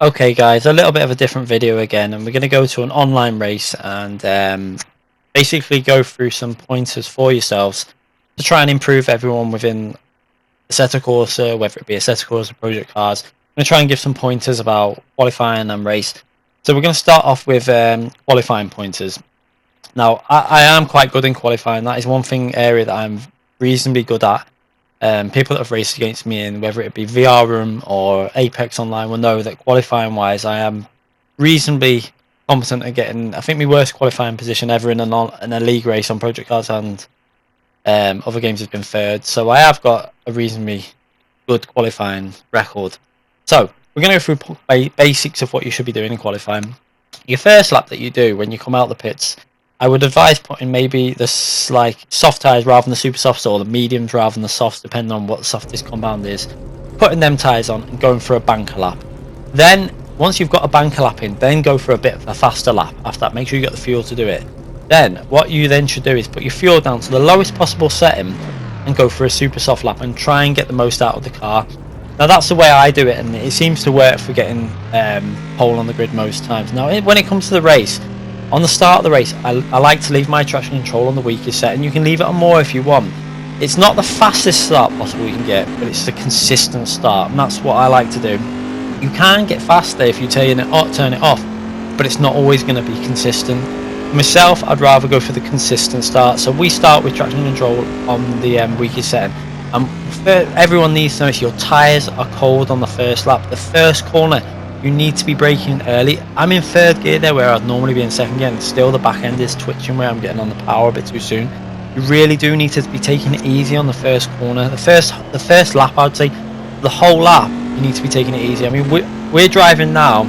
Okay guys, a little bit of a different video again, and we're going to go to an online race and basically go through some pointers for yourselves to try and improve everyone within Assetto Corsa, whether it be Assetto Corsa Project Cars. I'm going to try and give some pointers about qualifying and race. So we're going to start off with qualifying pointers. Now, I am quite good in qualifying. That is one area that I'm reasonably good at. People that have raced against me in whether it be VR Room or Apex Online will know that qualifying wise I am reasonably competent at getting, I think, my worst qualifying position ever in a league race on Project Cars and other games has been third, so I have got a reasonably good qualifying record. So we're going to go through basics of what you should be doing in qualifying. Your first lap that you do when you come out the pits, I would advise putting maybe the soft tyres rather than the super softs, or the mediums rather than the softs, depending on what the softest compound is. Putting them tyres on and going for a banker lap. Then once you've got a banker lap in, then go for a bit of a faster lap. After that, make sure you get the fuel to do it. Then what you then should do is put your fuel down to the lowest possible setting and go for a super soft lap and try and get the most out of the car. Now that's the way I do it, and it seems to work for getting pole on the grid most times. Now when it comes to the race, on the start of the race, I like to leave my traction control on the weakest set, and you can leave it on more if you want. It's not the fastest start possible you can get, but it's the consistent start, and that's what I like to do. You can get faster if you turn it off, but it's not always going to be consistent. Myself, I'd rather go for the consistent start. So we start with traction control on the weakest setting. Everyone needs to know your tyres are cold on the first lap. The first corner, you need to be braking early. I'm in third gear there where I'd normally be in second gear, and still the back end is twitching where I'm getting on the power a bit too soon. You really do need to be taking it easy on the first corner. The first lap, I'd say, the whole lap, you need to be taking it easy. I mean, we're driving now.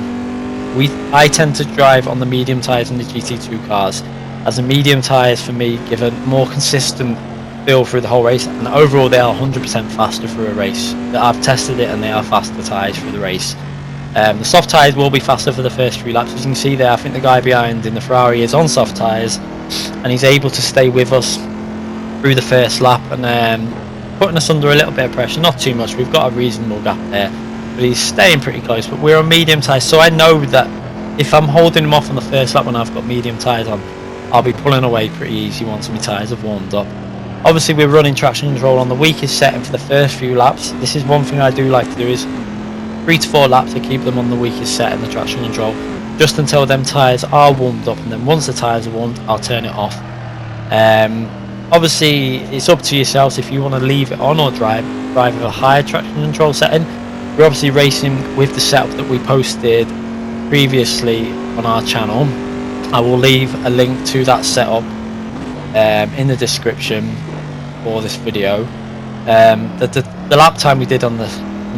I tend to drive on the medium tyres in the GT2 cars, as the medium tyres for me give a more consistent feel through the whole race, and overall they are 100% faster through a race. I've tested it and they are faster tyres through the race. The soft tyres will be faster for the first 3 laps. As you can see there, I think the guy behind in the Ferrari is on soft tyres, and he's able to stay with us through the first lap and putting us under a little bit of pressure. Not too much, we've got a reasonable gap there, but he's staying pretty close. But we're on medium tyres, so I know that if I'm holding him off on the first lap when I've got medium tyres on, I'll be pulling away pretty easy once my tyres have warmed up. Obviously we're running traction control on the weakest setting for the first few laps. This is one thing I do like to do, is 3 to 4 laps to keep them on the weakest set in the traction control, just until them tyres are warmed up, and then once the tyres are warmed, I'll turn it off. Obviously it's up to yourselves if you want to leave it on or drive with a higher traction control setting. We're obviously racing with the setup that we posted previously on our channel. I will leave a link to that setup in the description for this video. The lap time we did on the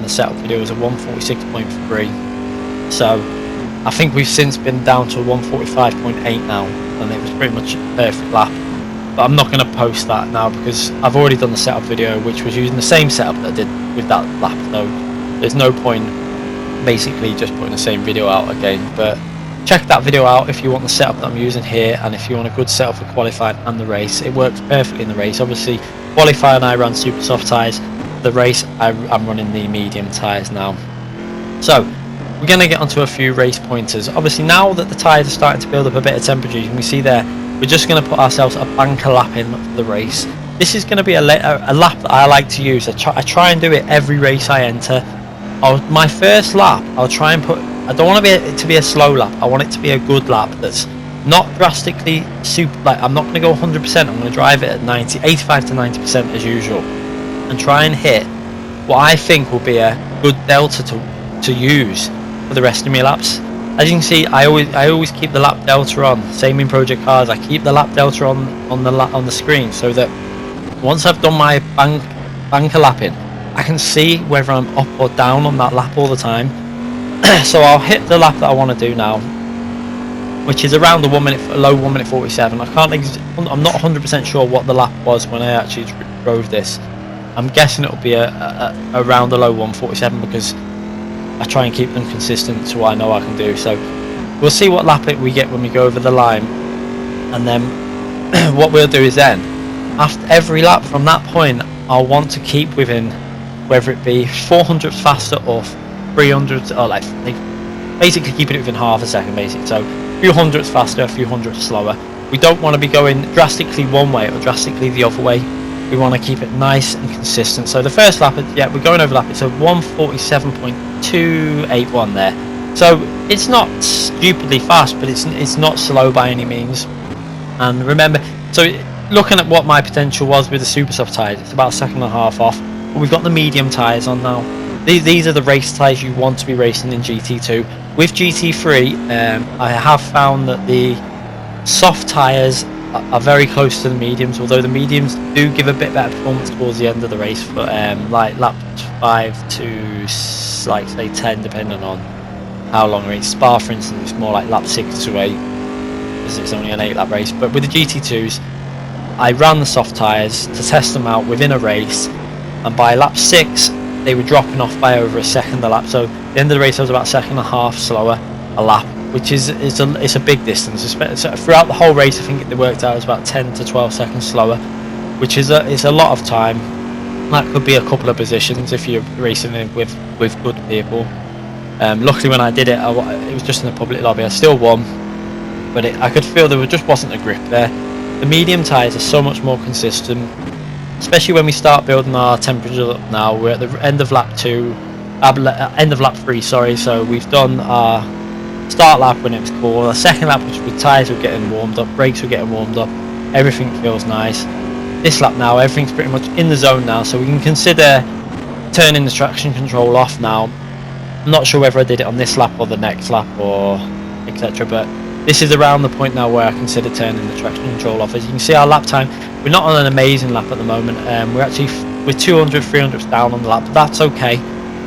setup video was a 146.3, so I think we've since been down to a 145.8 now, and it was pretty much a perfect lap. But I'm not going to post that now because I've already done the setup video, which was using the same setup that I did with that lap, so there's no point basically just putting the same video out again. But check that video out if you want the setup that I'm using here, and if you want a good setup for qualifying and the race. It works perfectly in the race. Obviously qualifying I ran super soft tyres, the race I'm running the medium tyres now. So we're going to get onto a few race pointers. Obviously now that the tyres are starting to build up a bit of temperature, you can see there, we're just going to put ourselves a banker lap in for the race. This is going to be a lap that I like to use. I try and do it every race I enter. My first lap, I'll try and put, I don't want it to be a slow lap, I want it to be a good lap that's not drastically super, like I'm not going to go 100%, I'm going to drive it at 85 to 90% as usual, and try and hit what I think will be a good delta to use for the rest of my laps. As you can see, I always keep the lap delta on. Same in Project Cars, I keep the lap delta on the screen, so that once I've done my banker lapping, I can see whether I'm up or down on that lap all the time. So I'll hit the lap that I want to do now, which is around the low 1 minute 47. I'm not 100% sure what the lap was when I actually drove this. I'm guessing it'll be around the low 147 because I try and keep them consistent to what I know I can do. So we'll see what lap we get when we go over the line, and then what we'll do is then after every lap from that point, I'll want to keep within, whether it be 400 faster or 300 or like basically keeping it within half a second basically. So a few hundredths faster, a few hundredths slower. We don't want to be going drastically one way or drastically the other way. We want to keep it nice and consistent. So the first lap, yeah, we're going over lap. It's a 1:47.281 there. So it's not stupidly fast, but it's not slow by any means. And remember, so looking at what my potential was with the super soft tyres, it's about a second and a half off. But we've got the medium tyres on now. These are the race tyres you want to be racing in GT2. With GT3, I have found that the soft tyres are very close to the mediums, although the mediums do give a bit better performance towards the end of the race, but like lap 5 to like say 10, depending on how long race. Spa, for instance, it's more like lap 6 to 8, because it's only an 8-lap race. But with the GT2s, I ran the soft tyres to test them out within a race, and by lap 6 they were dropping off by over a second a lap. So at the end of the race I was about a second and a half slower a lap, which is a big distance. So throughout the whole race, I think it worked out as about 10 to 12 seconds slower, which is a lot of time. That could be a couple of positions if you're racing with good people. Luckily when I did it, it was just in the public lobby. I still won, but I could feel there just wasn't a grip there. The medium tyres are so much more consistent, especially when we start building our temperature up now. We're at the end of lap 3, sorry. So we've done our start lap when it was cool, the second lap which with tyres were getting warmed up, brakes were getting warmed up, everything feels nice. This lap now, everything's pretty much in the zone now, so we can consider turning the traction control off now. I'm not sure whether I did it on this lap or the next lap or etc, but this is around the point now where I consider turning the traction control off. As you can see, our lap time, we're not on an amazing lap at the moment. We're 200-300 down on the lap, but that's okay.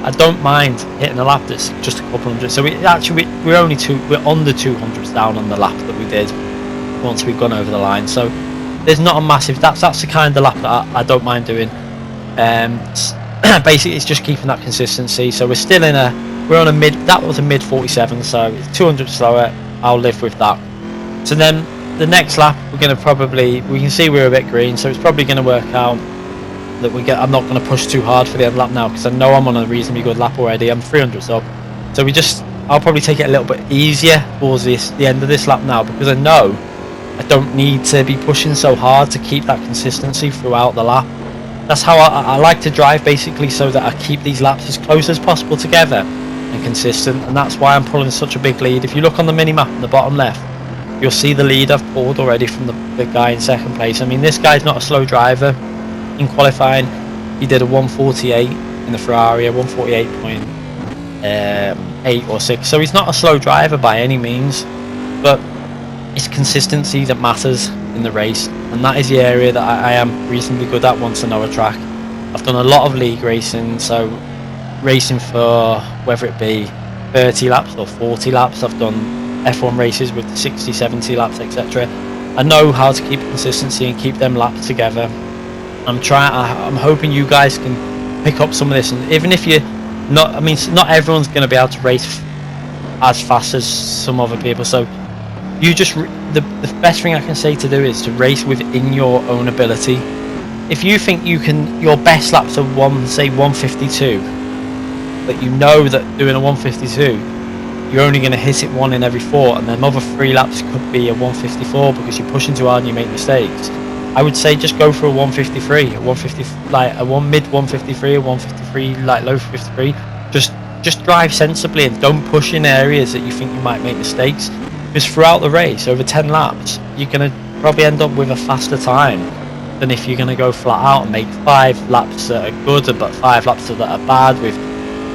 I don't mind hitting a lap that's just a couple hundred. So we're under 200s down on the lap that we did once we've gone over the line. So there's not a massive. That's the kind of lap that I don't mind doing. Basically, it's just keeping that consistency. So we're on a mid. That was a mid 47. So it's 200 slower. I'll live with that. So then the next lap, we can see we're a bit green. So it's probably going to work out that I'm not going to push too hard for the end lap now, because I know I'm on a reasonably good lap already. I'm 300s up, so I'll probably take it a little bit easier towards the end of this lap now, because I know I don't need to be pushing so hard to keep that consistency throughout the lap. That's how I like to drive, basically, so that I keep these laps as close as possible together and consistent, and that's why I'm pulling such a big lead. If you look on the mini map in the bottom left, you'll see the lead I've pulled already from the guy in second place. I mean, this guy's not a slow driver. In qualifying, he did a 1:48 in the Ferrari, a 1:48.8 or 6. So he's not a slow driver by any means, but it's consistency that matters in the race, and that is the area that I am reasonably good at once I know a track. I've done a lot of league racing, so racing for whether it be 30 laps or 40 laps. I've done F1 races with 60, 70 laps, etc. I know how to keep consistency and keep them laps together. I'm hoping you guys can pick up some of this, and even if you're not, I mean, not everyone's going to be able to race as fast as some other people. So you just the best thing I can say to do is to race within your own ability. If you think your best laps are 152, but you know that doing a 152, you're only going to hit it 1 in every 4, and then other 3 laps could be a 154 because you're pushing too hard and you make mistakes. I would say just go for a 153, a 150, like a mid 153, a 153, like low 53. Just drive sensibly and don't push in areas that you think you might make mistakes. Because throughout the race, over 10 laps, you're going to probably end up with a faster time than if you're going to go flat out and make 5 laps that are good, but 5 laps that are bad with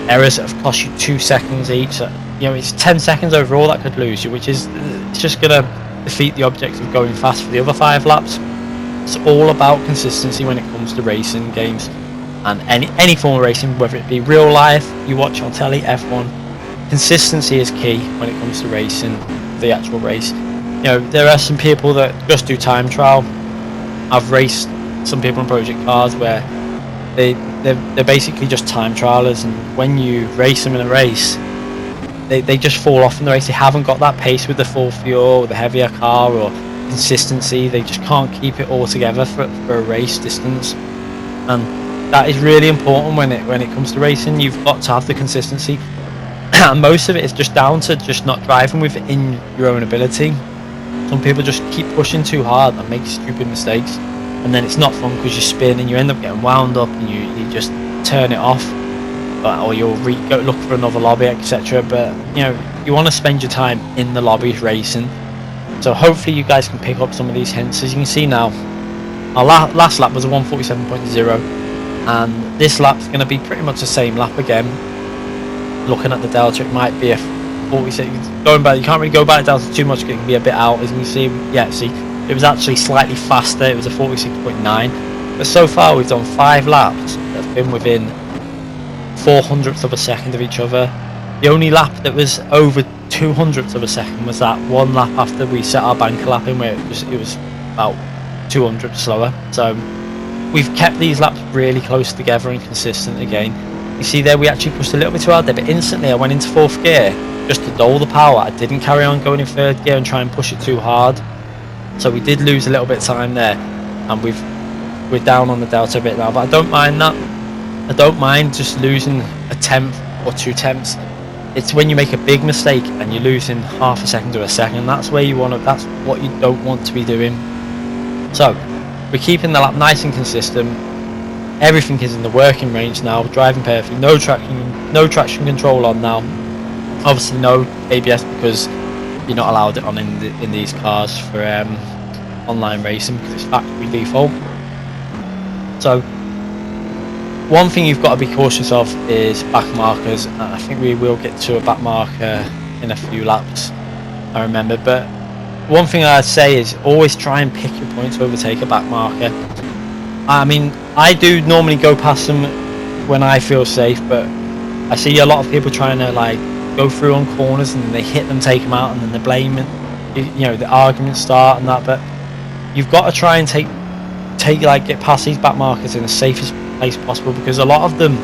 errors that have cost you 2 seconds each. So, you know, it's 10 seconds overall that could lose you, which is it's just going to defeat the objective of going fast for the other 5 laps. It's all about consistency when it comes to racing games, and any form of racing, whether it be real life, you watch on telly, F1. Consistency is key when it comes to racing, the actual race. You know, there are some people that just do time trial. I've raced some people in project cars where they're basically just time trialers, and when you race them in a race, they just fall off in the race. They haven't got that pace with the full fuel, with the heavier car, or consistency. They just can't keep it all together for a race distance, and that is really important when it comes to racing. You've got to have the consistency. And most of it is just down to just not driving within your own ability. Some people just keep pushing too hard and make stupid mistakes, and then it's not fun because you spin and you end up getting wound up, and you just turn it off, or you'll go look for another lobby, etc. But you know, you want to spend your time in the lobbies racing. So hopefully you guys can pick up some of these hints. As you can see now, our last lap was a 147.0, and this lap's going to be pretty much the same lap again. Looking at the delta, it might be a 46. Going back, you can't really go by the delta too much, it can be a bit out. As you can see, yeah, see, it was actually slightly faster. It was a 46.9, but so far we've done 5 laps that have been within 400ths of a second of each other. The only lap that was over 200ths of a second was that one lap after we set our banker lap in, where it was about 200 slower. So we've kept these laps really close together and consistent again. You see there, we actually pushed a little bit too hard there, but instantly I went into 4th gear just to dole the power. I didn't carry on going in 3rd gear and try and push it too hard, so we did lose a little bit of time there, and we're down on the delta a bit now. But I don't mind that. I don't mind just losing a 10th or 2 tenths. It's when you make a big mistake and you're losing half a second to a second, that's where you want to, that's what you don't want to be doing. So we're keeping the lap nice and consistent. Everything is in the working range now, driving perfectly, no traction control on now. Obviously no ABS because you're not allowed it on in these cars for online racing because it's factory default. So one thing you've got to be cautious of is back markers. I think we will get to a back marker in a few laps, I remember, but one thing I'd say is always try and pick your point to overtake a back marker. I mean, I do normally go past them when I feel safe, but I see a lot of people trying to like go through on corners and they hit them, take them out, and then they're blaming, you know, the arguments start and that. But you've got to try and get past these back markers in the safest place possible, because a lot of them,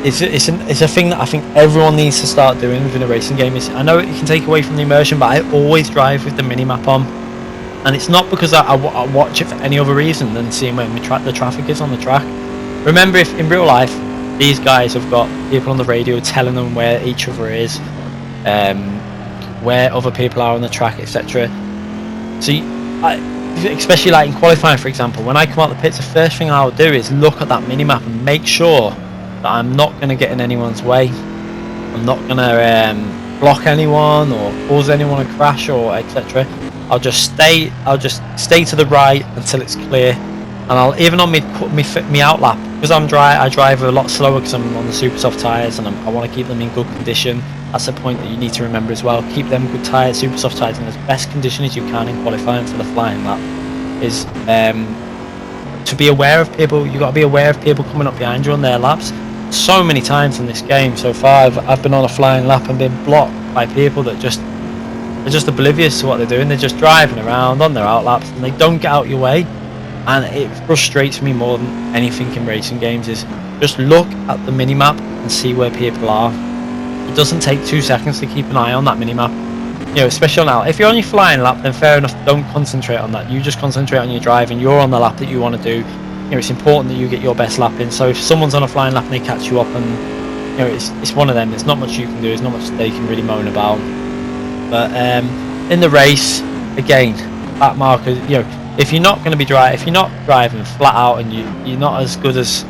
it's a thing that I think everyone needs to start doing within a racing game. I know it can take away from the immersion, but I always drive with the minimap on. And it's not because I watch it for any other reason than seeing where the traffic is on the track. Remember, if in real life these guys have got people on the radio telling them where each other is, where other people are on the track, etc. So especially like in qualifying, for example, when I come out the pits, the first thing I'll do is look at that minimap and make sure that I'm not going to get in anyone's way. I'm not going to block anyone or cause anyone to crash or etc. I'll just stay to the right until it's clear, and I'll even on me out lap, because I drive a lot slower because I'm on the super soft tyres, and I want to keep them in good condition. That's a point that you need to remember as well. Keep them good tyres, super soft tyres, in as best condition as you can in qualifying for the flying lap. Is to be aware of people. You've got to be aware of people coming up behind you on their laps. So many times in this game so far, I've been on a flying lap and been blocked by people that they're just oblivious to what they're doing. They're just driving around on their out laps and they don't get out your way, and it frustrates me more than anything in racing games. Is just look at the minimap and see where people are. It doesn't take 2 seconds to keep an eye on that minimap, you know, especially now. If you're on your flying lap, then fair enough, don't concentrate on that. You just concentrate on your driving. You're on the lap that you want to do. You know, it's important that you get your best lap in. So if someone's on a flying lap and they catch you up, and you know, it's one of them, there's not much you can do, there's not much they can really moan about. But in the race, again, back markers, you know, if you're not going to be if you're not driving flat out and you're not as good as,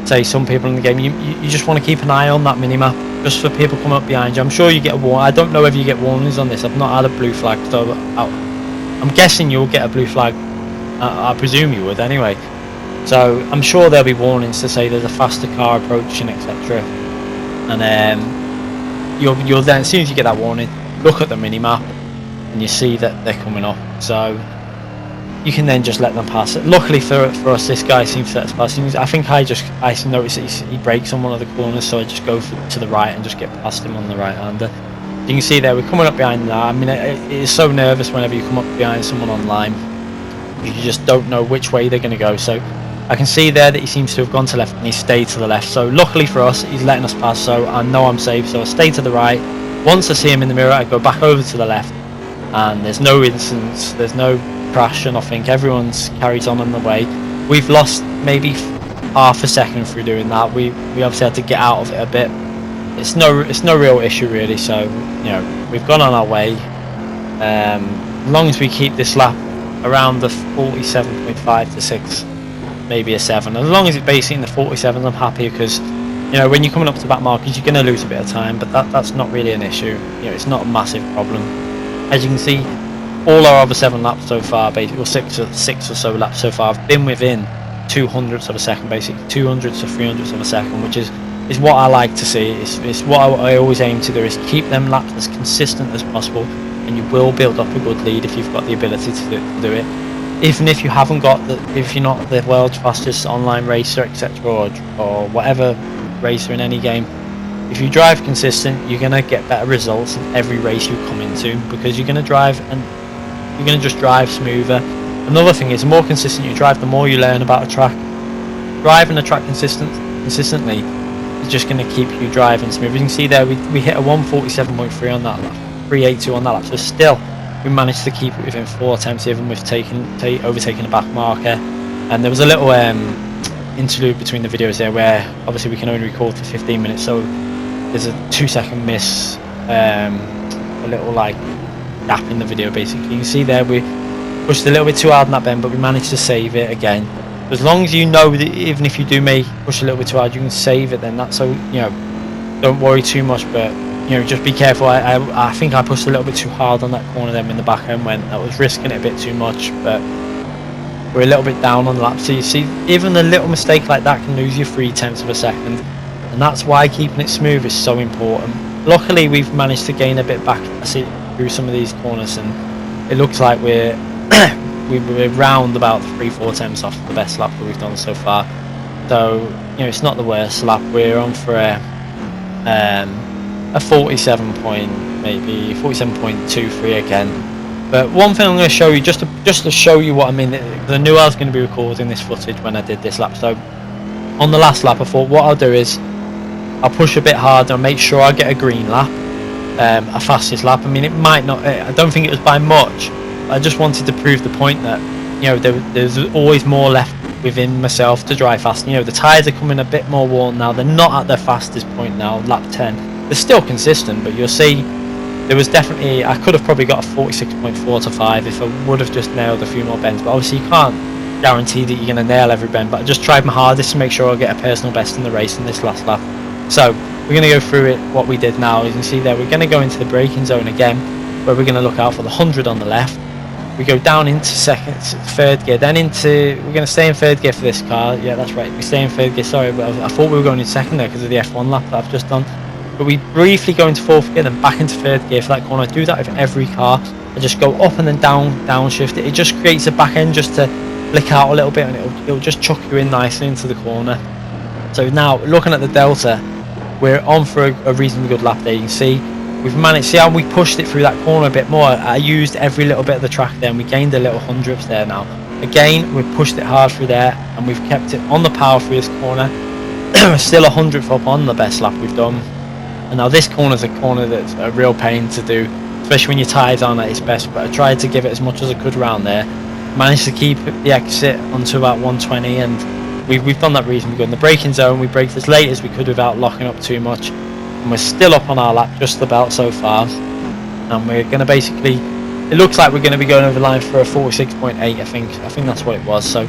say, some people in the game, you just want to keep an eye on that minimap, just for people coming up behind you. I'm sure you get a warning. I don't know whether you get warnings on this. I've not had a blue flag, so I'm guessing you'll get a blue flag. I presume you would anyway. So I'm sure there'll be warnings to say there's a faster car approaching, etc. And you'll then, as soon as you get that warning, look at the minimap and you see that they're coming up, so you can then just let them pass it. Luckily for us, this guy seems to let us pass. I think I noticed that he brakes on one of the corners, so I just go to the right and just get past him on the right hander. You can see there we're coming up behind that. I mean, it is so nervous whenever you come up behind someone online. You just don't know which way they're going to go. So I can see there that he seems to have gone to left and he stayed to the left. So luckily for us, he's letting us pass, so I know I'm safe. So I stay to the right. Once I see him in the mirror, I go back over to the left, and there's no incidents, there's no crash or nothing. Everyone's carries on the way. We've lost maybe half a second through doing that. We obviously had to get out of it a bit, it's no real issue really. So you know, we've gone on our way. As long as we keep this lap around the 47.5 to 6, maybe a 7, as long as it's basically in the 47s, I'm happy, because you know, when you're coming up to back markers, you're going to lose a bit of time, but that's not really an issue. You know, it's not a massive problem. As you can see, all our other 7 laps so far, basically, or six or so laps so far, have been within 200ths of a second, basically 200ths to 300ths of a second, which is what I like to see. It's what I always aim to do, is keep them laps as consistent as possible, and you will build up a good lead if you've got the ability to do it. Even if you haven't got if you're not the world's fastest online racer, etc., or whatever racer in any game, if you drive consistent, you're going to get better results in every race you come into, because you're going to drive, and you're going to just drive smoother. Another thing is, the more consistent you drive, the more you learn about a track. Driving a track consistently is just going to keep you driving smooth. You can see there, we hit a 147.3 on that lap, 382 on that lap, so still we managed to keep it within 4 attempts, even with overtaking a back marker. And there was a little interlude between the videos there, where obviously we can only record for 15 minutes, so there's a 2-second miss, a little like gap in the video basically. You can see there we pushed a little bit too hard in that bend, but we managed to save it again. As long as you know that even if you do may push a little bit too hard, you can save it, then that's, so you know, don't worry too much, but you know, just be careful. I think I pushed a little bit too hard on that corner then when the back end went. I was risking it a bit too much, but we're a little bit down on the lap. So you see, even a little mistake like that can lose you 3/10 of a second, and that's why keeping it smooth is so important. Luckily, we've managed to gain a bit back, I see, through some of these corners, and it looks like we're we're round about 3-4 attempts off the best lap that we've done so far. So you know, it's not the worst lap. We're on for a 47 point, maybe 47.23 again. But one thing I'm going to show you, just to show you what I mean, I knew I was going to be recording this footage when I did this lap. So on the last lap, I thought what I'll do is I'll push a bit harder and make sure I get a green lap, a fastest lap. I mean, it might not, I don't think it was by much. I just wanted to prove the point that, you know, there's always more left within myself to drive fast. You know, the tyres are coming a bit more worn now. They're not at their fastest point now, lap 10. They're still consistent, but you'll see there was definitely, I could have probably got a 46.4 to 5 if I would have just nailed a few more bends. But obviously you can't guarantee that you're going to nail every bend, but I just tried my hardest to make sure I get a personal best in the race in this last lap. So we're going to go through it, what we did now. You can see there, we're going to go into the braking zone again, where we're going to look out for the 100 on the left. We go down into third gear, then we're going to stay in third gear for this car. Yeah, that's right, we stay in third gear, sorry, but I thought we were going in second there because of the F1 lap that I've just done. But we briefly go into fourth gear, then back into third gear for that corner. I do that with every car. I just go up and then downshift it. It just creates a back end just to flick out a little bit, and it'll just chuck you in nicely into the corner. So now, looking at the Delta, we're on for a reasonably good lap there. You can see we've managed, see how we pushed it through that corner a bit more. I used every little bit of the track there, and we gained a little 100ths there now. Again, we've pushed it hard through there, and we've kept it on the power through this corner. Still 100th up on the best lap we've done. And now this corner's a corner that's a real pain to do, especially when your tyres aren't at its best, but I tried to give it as much as I could around there. Managed to keep the exit onto about 120, and we've done that reasonably good. In the braking zone, we braked as late as we could without locking up too much, and we're still up on our lap just about so far. And we're going to basically, it looks like we're going to be going over the line for a 46.8, I think that's what it was. So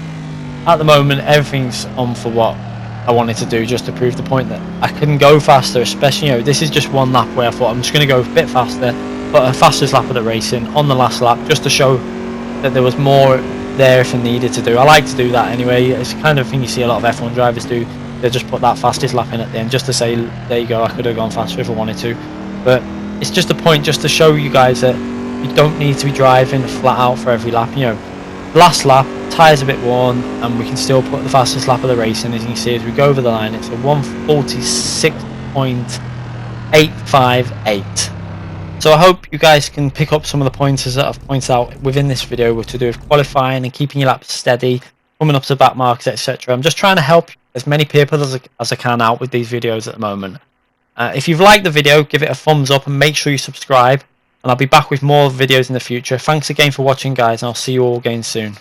at the moment, everything's on for what I wanted to do, just to prove the point that I couldn't go faster, especially, you know, this is just one lap where I thought I'm just going to go a bit faster, but a fastest lap of the racing on the last lap, just to show that there was more there if I needed to do. I like to do that anyway. It's the kind of thing you see a lot of F1 drivers do. They just put that fastest lap in at the end, just to say, there you go, I could have gone faster if I wanted to. But it's just a point just to show you guys that you don't need to be driving flat out for every lap. You know, last lap, tyres a bit worn, and we can still put the fastest lap of the race in. As you can see, as we go over the line, it's a 146.858. So I hope you guys can pick up some of the pointers that I've pointed out within this video, to do with qualifying and keeping your laps steady, coming up to back marks, etc. I'm just trying to help as many people as I can out with these videos at the moment. If you've liked the video, give it a thumbs up and make sure you subscribe, and I'll be back with more videos in the future. Thanks again for watching, guys, and I'll see you all again soon.